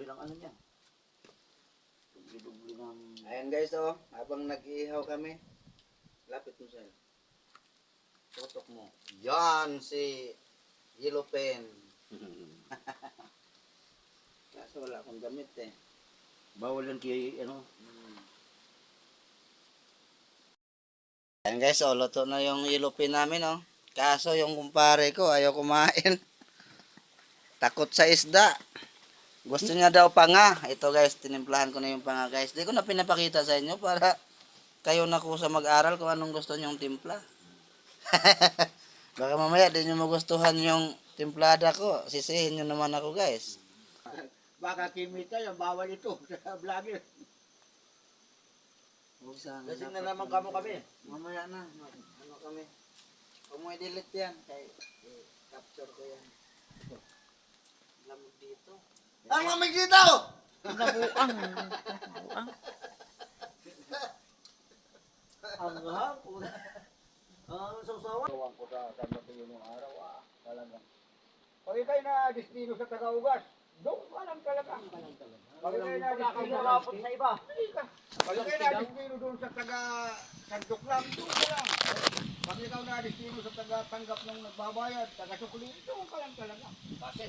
lang ano niya. Dubli-dubli ng... Ayan guys, oh, habang nag-ihaw kami, lapit mo sa'yo. Tutok mo. Yan si Yellow Pen. Kaso wala akong gamit eh. Bawal yan kay ano. Ayan guys, oh, luto na yung Yellow Pen namin, oh. Kaso yung kumpare ko ayaw kumain. Takot sa isda. Gusto niya daw panga. Ito guys, tinimplahan ko na yung panga guys. Di ko na pinapakita sa inyo para kayo na kusa mag-aral kung anong gusto nyong timpla. Baka mamaya di nyo magustuhan yung timplada ko. Sisihin nyo naman ako guys. Baka kimita yung bawal ito sa vlogger. Lasing na naman kamo kami. Mamaya na. Ano kami. Kung mo i-delete yan. Kay capture ko yan. Lamog dito. Ang lamig dito! Nabuang. Nabuang. Ang hapon. Ang sausawan. Gawang ko sa Mateo nung araw. Talaga. Pag ikay na destino sa Tagaugas, doon ka lang talaga. Pag ikay na destino sa iba. Pag ikay na destino doon sa Taga-Santok lang, doon ka lang. Pag ikaw na destino sa Taga-Tanggap ng nagbabayad, Taga-Sukli, doon ka lang talaga. Kasi